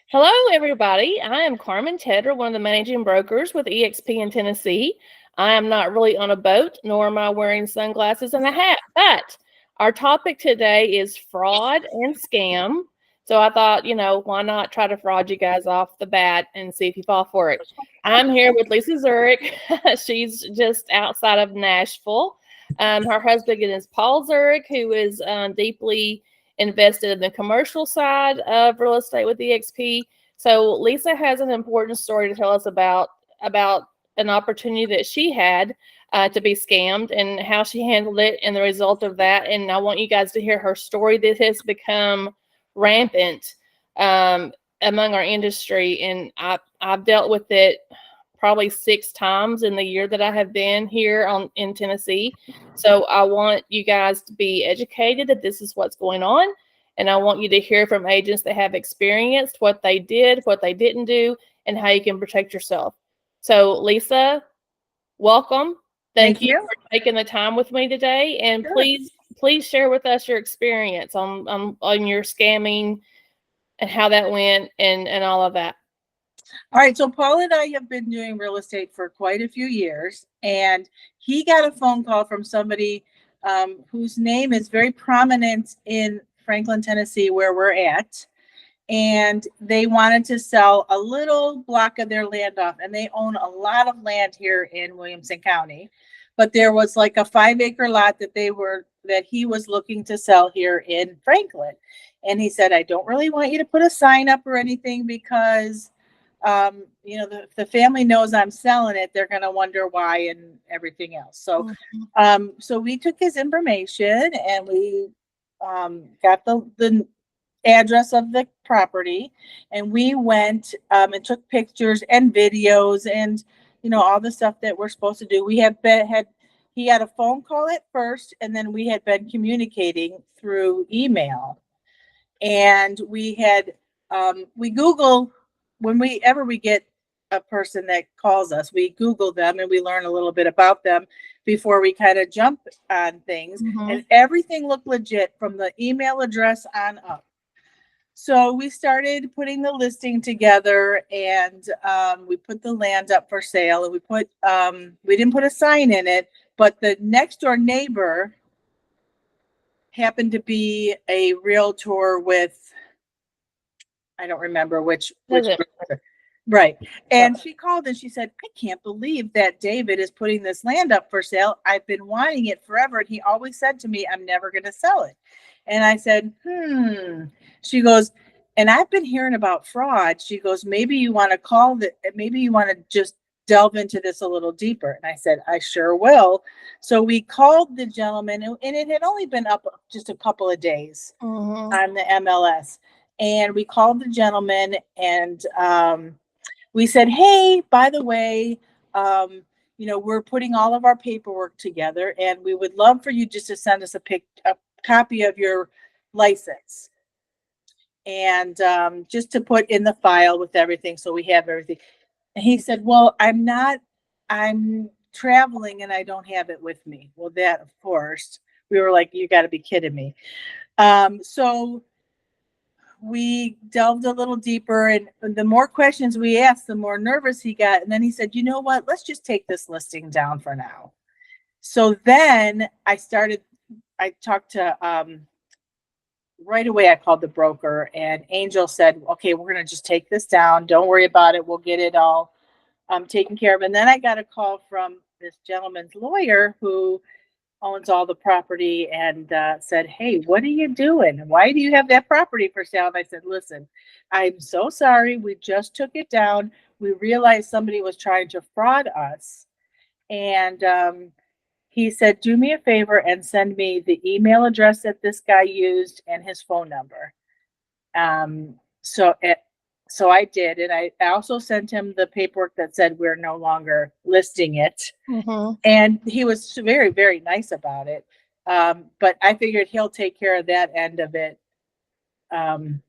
Hello, everybody. I am Carmen Tedder, one of the managing brokers with EXP in Tennessee. I am not really on a boat, nor am I wearing sunglasses and a hat, but our topic today is fraud and scam. So I thought, why not try to fraud you guys off the bat and see if you fall for it? I'm here with Lisa Zorich. She's just outside of Nashville. Her husband is Paul Zurich, who is deeply invested in the commercial side of real estate with EXP. So Lisa has an important story to tell us about an opportunity that she had to be scammed and how she handled it and the result of that. And I want you guys to hear her story. This has become rampant among our industry, and I've dealt with it probably 6 times in the year that I have been here in Tennessee. So I want you guys to be educated that this is what's going on. And I want you to hear from agents that have experienced what they did, what they didn't do, and how you can protect yourself. So Lisa, welcome. Thank you for taking the time with me today. And please share with us your experience on your scamming and how that went and all of that. All right, so Paul and I have been doing real estate for quite a few years, and he got a phone call from somebody whose name is very prominent in Franklin, Tennessee, where we're at, and they wanted to sell a little block of their land off, and they own a lot of land here in Williamson County, but there was like a 5-acre lot that he was looking to sell here in Franklin, and he said, I don't really want you to put a sign up or anything because the family knows I'm selling it, they're going to wonder why and everything else. So, so we took his information and we got the address of the property, and we went and took pictures and videos and all the stuff that we're supposed to do. We he had a phone call at first, and then we had been communicating through email, and we had we Google. Whenever we get a person that calls us, we Google them and we learn a little bit about them before we kind of jump on things. And everything looked legit from the email address on up. So we started putting the listing together, and we put the land up for sale, and we didn't put a sign in it, but the next door neighbor happened to be a realtor with, I don't remember which right. And she called and she said, I can't believe that David is putting this land up for sale. I've been wanting it forever. And he always said to me, I'm never going to sell it. And I said, She goes, and I've been hearing about fraud. She goes, maybe you want to just delve into this a little deeper. And I said, I sure will. So we called the gentleman, and it had only been up just a couple of days on the MLS. And we called the gentleman, and we said, hey, by the way, we're putting all of our paperwork together, and we would love for you just to send us a copy of your license, and just to put in the file with everything, so we have everything. And he said, well, I'm traveling and I don't have it with me. Well, that, of course, we were like, you got to be kidding me. So we delved a little deeper, and the more questions we asked, the more nervous he got. And then he said, you know what, let's just take this listing down for now. So then I talked to, right away, I called the broker, and Angel said, okay, we're going to just take this down. Don't worry about it. We'll get it all taken care of. And then I got a call from this gentleman's lawyer who owns all the property, and said, hey, what are you doing? Why do you have that property for sale? And I said, listen, I'm so sorry. We just took it down. We realized somebody was trying to fraud us. And he said, do me a favor and send me the email address that this guy used and his phone number. So I did, and I also sent him the paperwork that said we're no longer listing it. And he was very, very nice about it. But I figured he'll take care of that end of it. The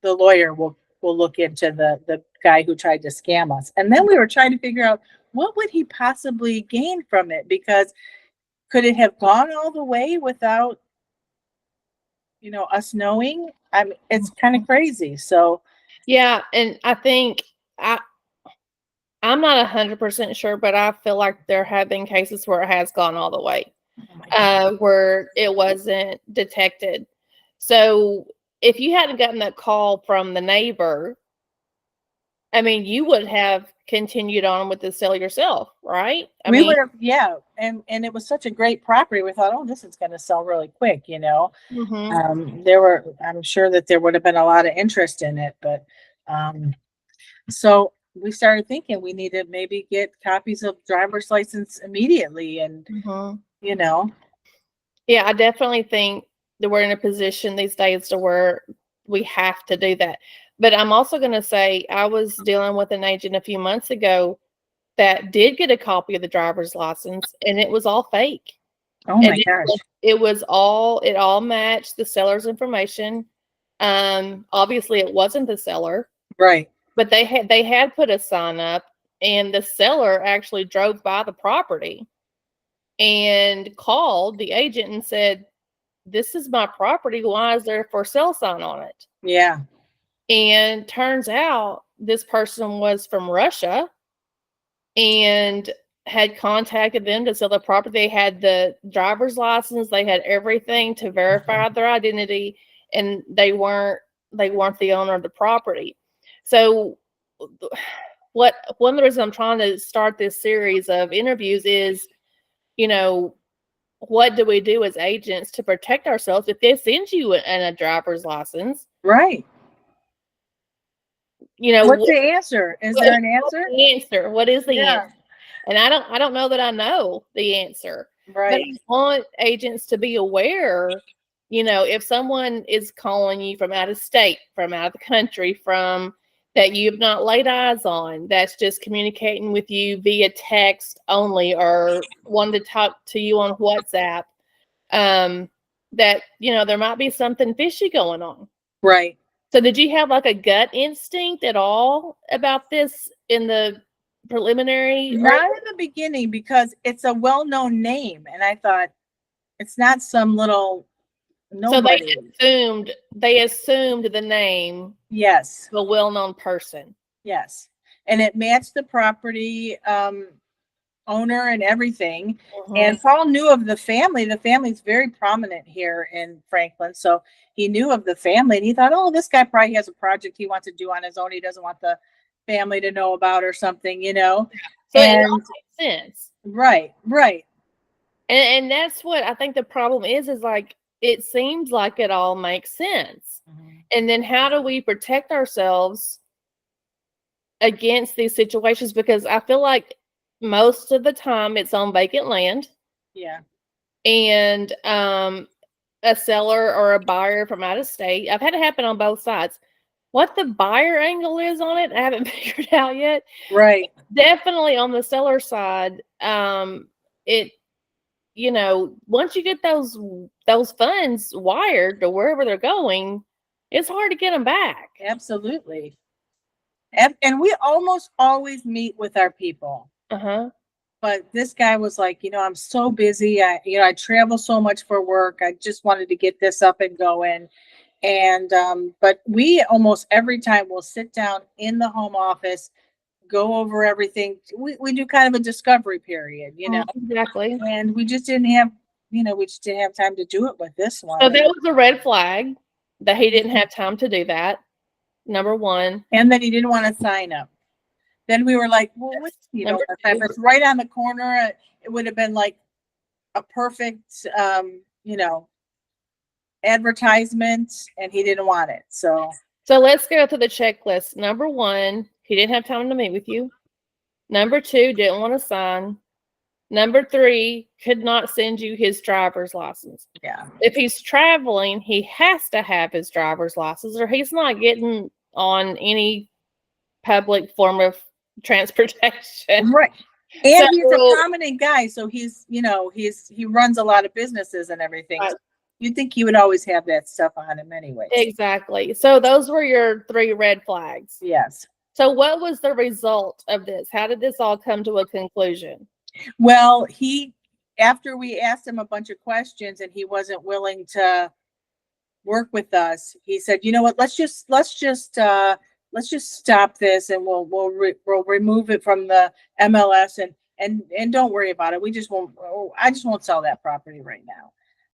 lawyer will look into the guy who tried to scam us. And then we were trying to figure out, what would he possibly gain from it? Because could it have gone all the way without, us knowing? I mean, it's kind of crazy. So Yeah, and I think I I'm not 100% sure, but I feel like there have been cases where it has gone all the way, Oh my God. where it wasn't detected. So if you hadn't gotten that call from the neighbor, I mean, you would have continued on with the sale yourself, right? I We mean, would have, yeah, and it was such a great property. We thought, oh, this is going to sell really quick, you know. mhm, I'm sure that there would have been a lot of interest in it, but um, so we started thinking we need to maybe get copies of driver's license immediately, and mhm. you know, Yeah, I definitely think that we're in a position these days to where we have to do that. But I'm also going to say I was dealing with an agent a few months ago that did get a copy of the driver's license, and it was all fake. oh And my gosh, it all matched the seller's information. Obviously it wasn't the seller, right, but they had put a sign up, and the seller actually drove by the property and called the agent and said, "This is my property. Why is there a for sale sign on it?" yeah, And turns out this person was from Russia and had contacted them to sell the property. They had the driver's license, they had everything to verify their identity, and they weren't the owner of the property. So what one of the reasons I'm trying to start this series of interviews is, you know, what do we do as agents to protect ourselves if they send you a driver's license? right. You know, What's the answer? Is there an what's answer? the answer? What is the answer? Yeah, And I don't know that I know the answer, but right, I want agents to be aware, if someone is calling you from out of state, from out of the country, from that you've not laid eyes on, that's just communicating with you via text only or wanting to talk to you on WhatsApp, um, that, there might be something fishy going on. right. So did you have like a gut instinct at all about this in the preliminary or Not in the beginning because it's a well-known name, and I thought it's not some little so nobody. they assumed the name Yes, of a well-known person. yes, and it matched the property owner and everything. Mhm. And Paul knew of the family. The family's very prominent here in Franklin, so he knew of the family, and he thought, oh, this guy probably has a project he wants to do on his own. He doesn't want the family to know about or something, you know. So it all And makes sense. right, right, And that's what I think the problem is like it seems like it all makes sense. mhm, And then how do we protect ourselves against these situations? Because I feel like most of the time it's on vacant land, yeah, and a seller or a buyer from out of state. I've had it happen on both sides. What the buyer angle is on it, I haven't figured out yet. right. Definitely on the seller side, it once you get those funds wired to wherever they're going, it's hard to get them back. Absolutely. And we almost always meet with our people. Uh-huh. But this guy was like, I'm so busy. I travel so much for work. I just wanted to get this up and going. And but we almost every time will sit down in the home office, go over everything. We do kind of a discovery period, Exactly. and we just didn't have time to do it with this So one. that was a red flag that he didn't have time to do that. Number one. And then he didn't want to sign up. Then we were like, well, Yes. what, Number if two. it's right on the corner, it would have been like a perfect, advertisement, and he didn't want it. So, So let's go through the checklist. Number one, he didn't have time to meet with you. Number two, didn't want to sign. Number three, could not send you his driver's license. yeah, If he's traveling, he has to have his driver's license, or he's not getting on any public form of transportation. right. So, And he's a prominent guy, so he runs a lot of businesses and everything. right, So you'd think he would always have that stuff on him anyways. exactly. So those were your three red flags. Yes. So what was the result of this? How did this all come to a conclusion? Well, after we asked him a bunch of questions and he wasn't willing to work with us, he said, you know what, let's just let's just stop this and we'll remove it from the MLS and don't worry about it. I just won't sell that property right now.